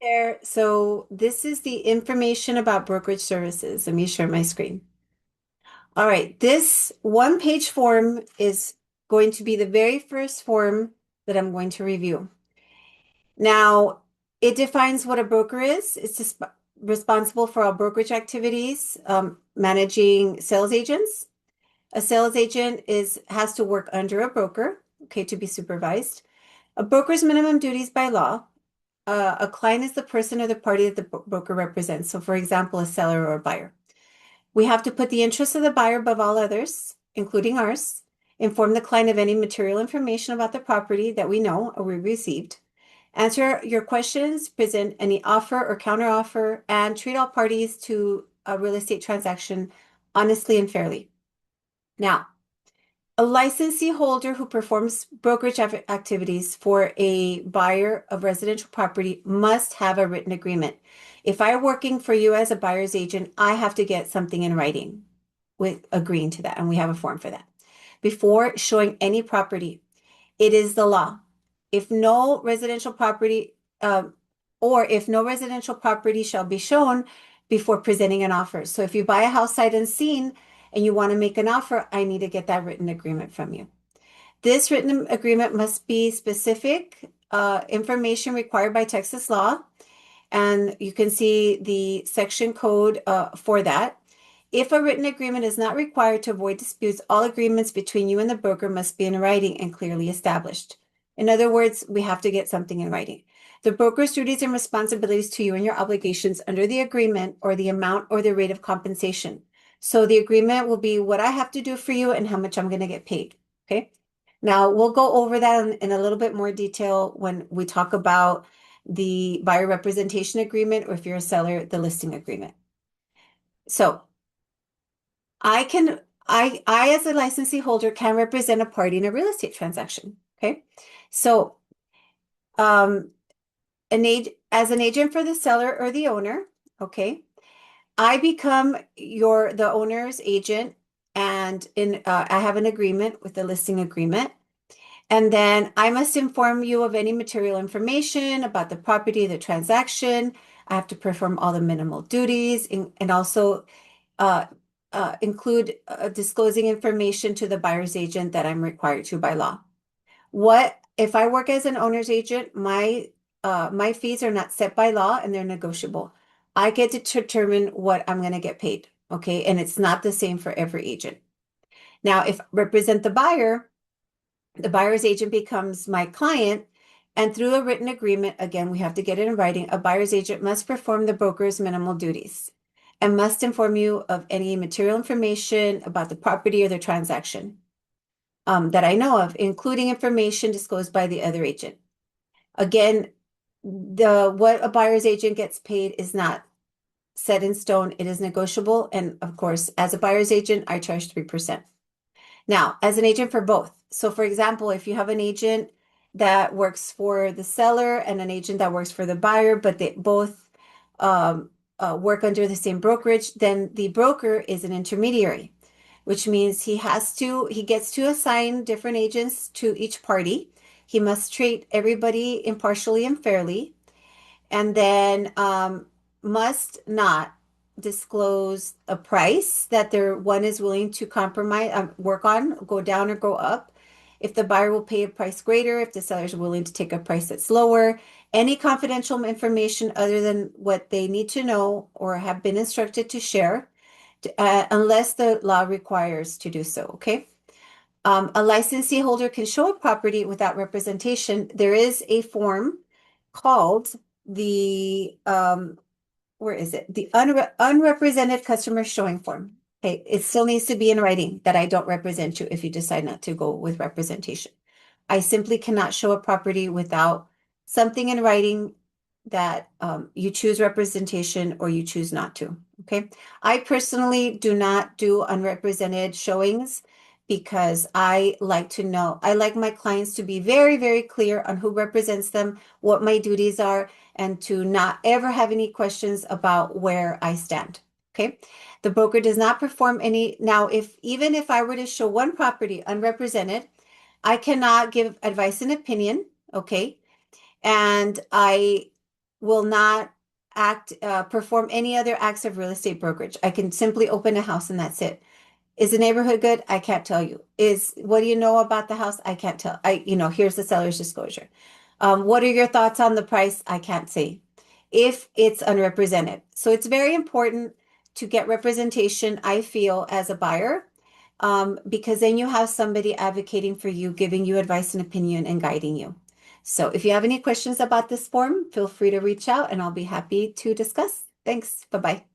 There. So this is the information about brokerage services. Let me share my screen. All right, this one-page form is going to be the very first form that I'm going to review. Now, it defines what a broker is. It's responsible for all brokerage activities, managing sales agents. A sales agent has to work under a broker, okay, to be supervised. A broker's minimum duties by law. A client is the person or the party that the broker represents. So, for example, a seller or a buyer. We have to put the interests of the buyer above all others, including ours, inform the client of any material information about the property that we know or we received, answer your questions, present any offer or counteroffer, and treat all parties to a real estate transaction honestly and fairly. Now, a licensee holder who performs brokerage activities for a buyer of residential property must have a written agreement. If I'm working for you as a buyer's agent, I have to get something in writing with agreeing to that, and we have a form for that. Before showing any property, it is the law. If no residential property, or if no residential property shall be shown before presenting an offer. So if you buy a house sight unseen and you want to make an offer, I need to get that written agreement from you. This written agreement must be specific information required by Texas law, and you can see the section code for that. If a written agreement is not required to avoid disputes, all agreements between you and the broker must be in writing and clearly established. In other words, we have to get something in writing. The broker's duties and responsibilities to you and your obligations under the agreement or the amount or the rate of compensation. So the agreement will be what I have to do for you and how much I'm going to get paid. Okay. Now we'll go over that in a little bit more detail when we talk about the buyer representation agreement, or if you're a seller, the listing agreement. So I as a licensee holder can represent a party in a real estate transaction. Okay. So, um, as an agent for the seller or the owner, okay, I become the owner's agent, and I have an agreement with the listing agreement. And then I must inform you of any material information about the property, the transaction. I have to perform all the minimal duties and also uh, include disclosing information to the buyer's agent that I'm required to by law. What if I work as an owner's agent? My fees are not set by law and they're negotiable. I get to determine what I'm going to get paid. Okay, and it's not the same for every agent. Now, if I represent the buyer's agent becomes my client, and through a written agreement, again, we have to get it in writing, a buyer's agent must perform the broker's minimal duties and must inform you of any material information about the property or the transaction that I know of, including information disclosed by the other agent. Again, what a buyer's agent gets paid is not set in stone. It is negotiable. And of course, as a buyer's agent, I charge 3%. Now, as an agent for both. So for example, if you have an agent that works for the seller and an agent that works for the buyer, but they both work under the same brokerage, then the broker is an intermediary, which means he gets to assign different agents to each party. He must treat everybody impartially and fairly, and then must not disclose a price that one is willing to compromise, work on, go down or go up. If the buyer will pay a price greater, if the seller is willing to take a price that's lower, any confidential information other than what they need to know or have been instructed to share, unless the law requires to do so. Okay. A licensee holder can show a property without representation. There is a form called the where is it? The unrepresented customer showing form. Okay, it still needs to be in writing that I don't represent you if you decide not to go with representation. I simply cannot show a property without something in writing that you choose representation or you choose not to. Okay. I personally do not do unrepresented showings because I like my clients to be very, very clear on who represents them, what my duties are, and to not ever have any questions about where I stand. Okay. The broker does not perform any. Now, even if I were to show one property unrepresented, I cannot give advice and opinion. Okay. And will not perform any other acts of real estate brokerage. I can simply open a house and that's it. Is the neighborhood good? I can't tell you. What do you know about the house? I can't tell. Here's the seller's disclosure. What are your thoughts on the price? I can't say if it's unrepresented. So it's very important to get representation, I feel, as a buyer, because then you have somebody advocating for you, giving you advice and opinion and guiding you. So if you have any questions about this form, feel free to reach out and I'll be happy to discuss. Thanks. Bye-bye.